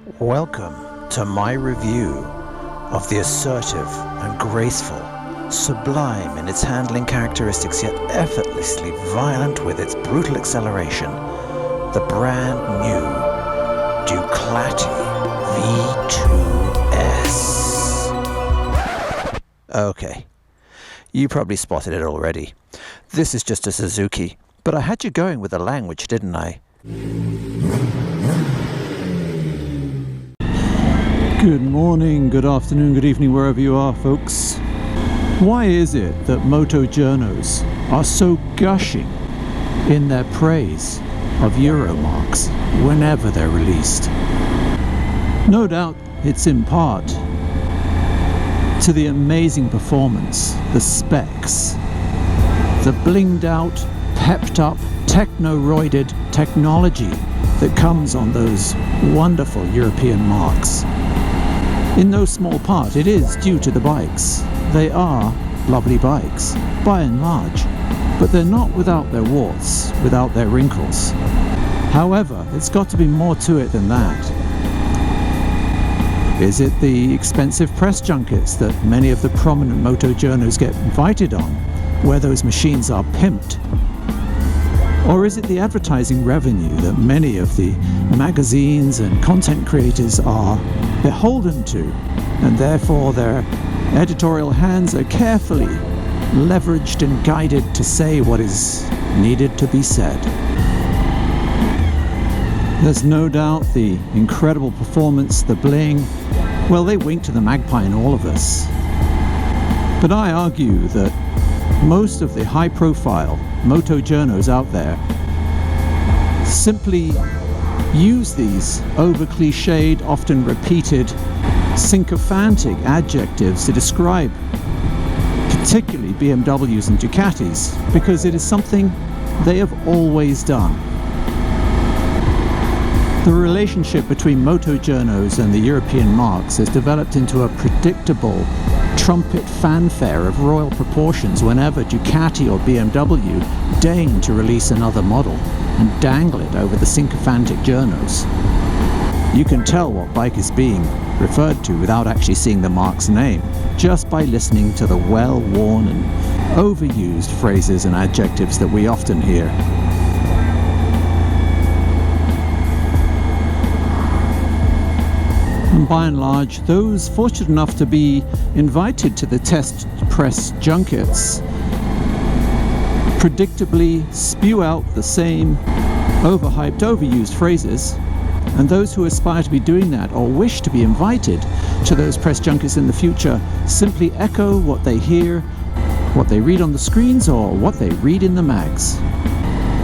Welcome to my review of the assertive and graceful, sublime in its handling characteristics yet effortlessly violent with its brutal acceleration, the brand new Ducati V2S. Okay, you probably spotted it already. This is just a Suzuki, but I had you going with the language, didn't I? Good morning, good afternoon, good evening, wherever you are, folks. Why is it that moto journos are so gushing in their praise of Euromarks whenever they're released? No doubt it's in part to the amazing performance, the specs, the blinged out, pepped up, techno-roided technology that comes on those wonderful European marks. In no small part, it is due to the bikes. They are lovely bikes, by and large, but they're not without their warts, without their wrinkles. However, it's got to be more to it than that. Is it the expensive press junkets that many of the prominent moto journos get invited on, where those machines are pimped? Or is it the advertising revenue that many of the magazines and content creators are beholden to, and therefore their editorial hands are carefully leveraged and guided to say what is needed to be said? There's no doubt the incredible performance, the bling, well, they wink to the magpie in all of us. But I argue that most of the high-profile moto journos out there simply use these over-cliched, often repeated, sycophantic adjectives to describe particularly BMWs and Ducatis, because it is something they have always done. The relationship between moto journos and the European marks has developed into a predictable trumpet fanfare of royal proportions whenever Ducati or BMW deign to release another model and dangle it over the sycophantic journos. You can tell what bike is being referred to without actually seeing the mark's name, just by listening to the well-worn and overused phrases and adjectives that we often hear. And by and large, those fortunate enough to be invited to the test press junkets predictably spew out the same overhyped, overused phrases, and those who aspire to be doing that or wish to be invited to those press junkets in the future simply echo what they hear, what they read on the screens, or what they read in the mags.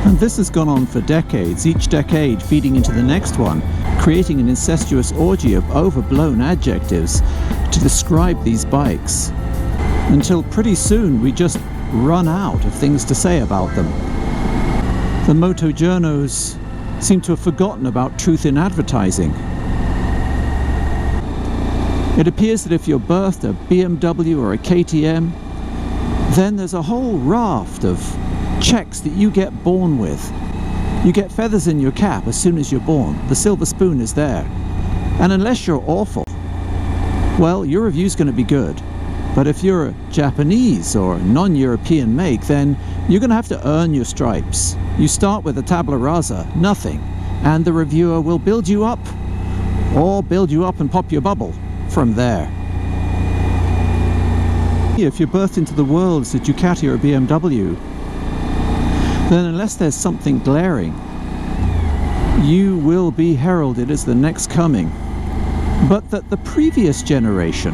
And this has gone on for decades, each decade feeding into the next one, creating an incestuous orgy of overblown adjectives to describe these bikes, until pretty soon we just run out of things to say about them. The moto journos seem to have forgotten about truth in advertising. It appears that if you're birthed a BMW or a KTM, then there's a whole raft of checks that you get born with. You get feathers in your cap as soon as you're born. The silver spoon is there. And unless you're awful, well, your review's going to be good. But if you're a Japanese or non-European make, then you're going to have to earn your stripes. You start with a tabula rasa, nothing, and the reviewer will build you up, or build you up and pop your bubble from there. If you're birthed into the world as a Ducati or a BMW, then unless there's something glaring, you will be heralded as the next coming. But that the previous generation,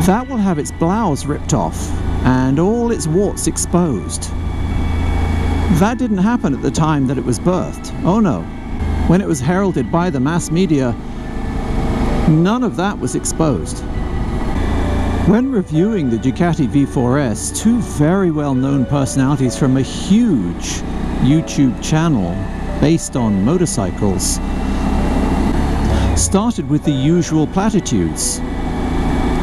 that will have its blouse ripped off and all its warts exposed. That didn't happen at the time that it was birthed. Oh no. When it was heralded by the mass media, none of that was exposed. When reviewing the Ducati V4S, two very well-known personalities from a huge YouTube channel based on motorcycles started with the usual platitudes.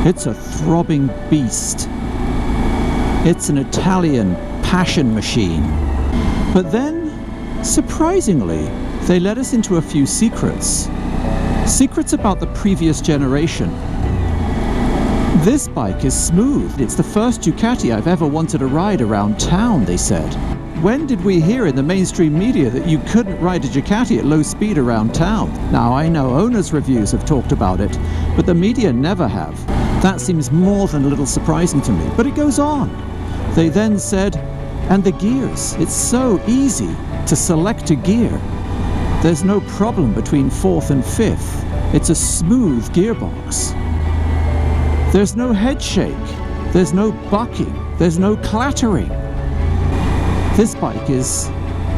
It's a throbbing beast. It's an Italian passion machine. But then, surprisingly, they let us into a few secrets. Secrets about the previous generation. This bike is smooth. It's the first Ducati I've ever wanted to ride around town, they said. When did we hear in the mainstream media that you couldn't ride a Ducati at low speed around town? Now, I know owners' reviews have talked about it, but the media never have. That seems more than a little surprising to me, but it goes on. They then said, and the gears, it's so easy to select a gear. There's no problem between 4th and 5th. It's a smooth gearbox. There's no head shake. There's no bucking. There's no clattering. This bike is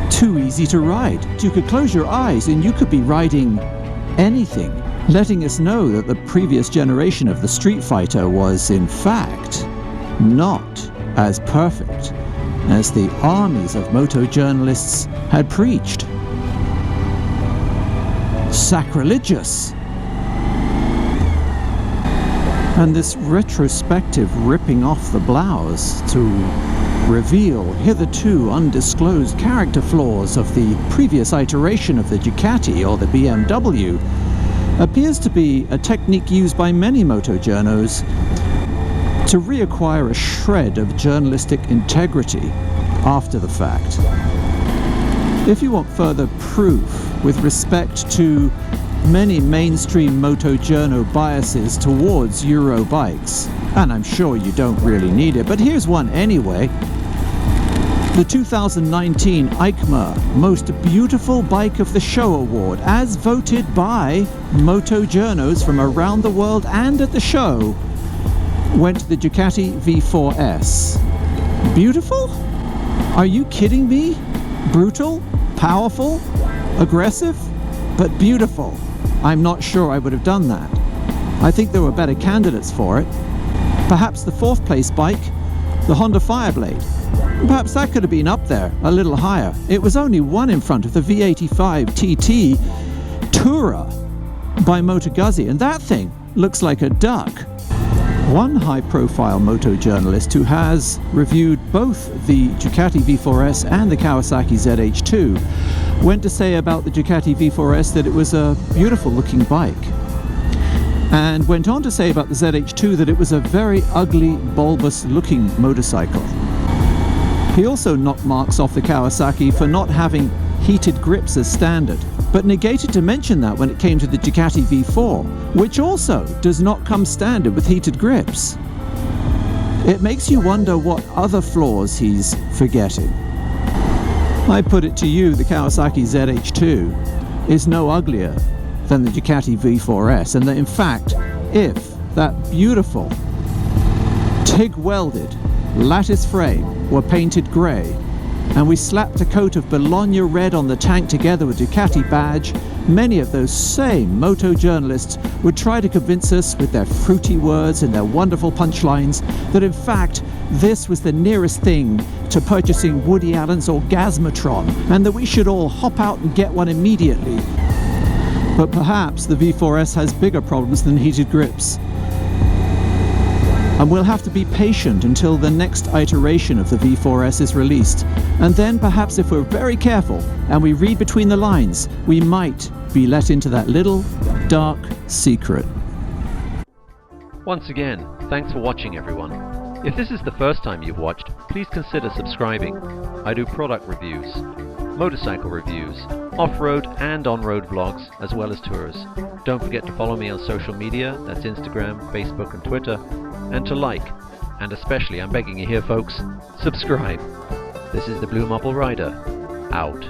too easy to ride. You could close your eyes and you could be riding anything, letting us know that the previous generation of the Street Fighter was, in fact, not as perfect as the armies of moto journalists had preached. Sacrilegious. And this retrospective ripping off the blouse to reveal hitherto undisclosed character flaws of the previous iteration of the Ducati or the BMW appears to be a technique used by many motojournos to reacquire a shred of journalistic integrity after the fact. If you want further proof with respect to many mainstream motojourno biases towards Euro bikes, and I'm sure you don't really need it, but here's one anyway. The 2019 EICMA Most Beautiful Bike of the Show Award, as voted by motojournos from around the world and at the show, went to the Ducati V4S. Beautiful? Are you kidding me? Brutal? Powerful? Aggressive? But beautiful. I'm not sure I would have done that. I think there were better candidates for it. Perhaps the 4th place bike, the Honda Fireblade. Perhaps that could have been up there, a little higher. It was only one in front of the V85 TT Tourer by Moto Guzzi, and that thing looks like a duck. One high-profile motojournalist who has reviewed both the Ducati V4S and the Kawasaki ZH2 went to say about the Ducati V4S that it was a beautiful-looking bike, and went on to say about the ZH2 that it was a very ugly, bulbous-looking motorcycle. He also knocked marks off the Kawasaki for not having heated grips as standard, but negated to mention that when it came to the Ducati V4, which also does not come standard with heated grips. It makes you wonder what other flaws he's forgetting. I put it to you, the Kawasaki ZH2 is no uglier than the Ducati V4S, and that in fact, if that beautiful TIG welded lattice frame were painted grey, and we slapped a coat of Bologna red on the tank together with Ducati badge, many of those same moto journalists would try to convince us with their fruity words and their wonderful punchlines that in fact this was the nearest thing to purchasing Woody Allen's Orgasmatron, and that we should all hop out and get one immediately. But perhaps the V4S has bigger problems than heated grips. And we'll have to be patient until the next iteration of the V4S is released. And then perhaps if we're very careful and we read between the lines, we might be let into that little dark secret. Once again, thanks for watching everyone. If this is the first time you've watched, please consider subscribing. I do product reviews, motorcycle reviews, off-road and on-road vlogs, as well as tours. Don't forget to follow me on social media, that's Instagram, Facebook and Twitter, and to like, and especially, I'm begging you here folks, subscribe. This is the BlueMarbleRider, out.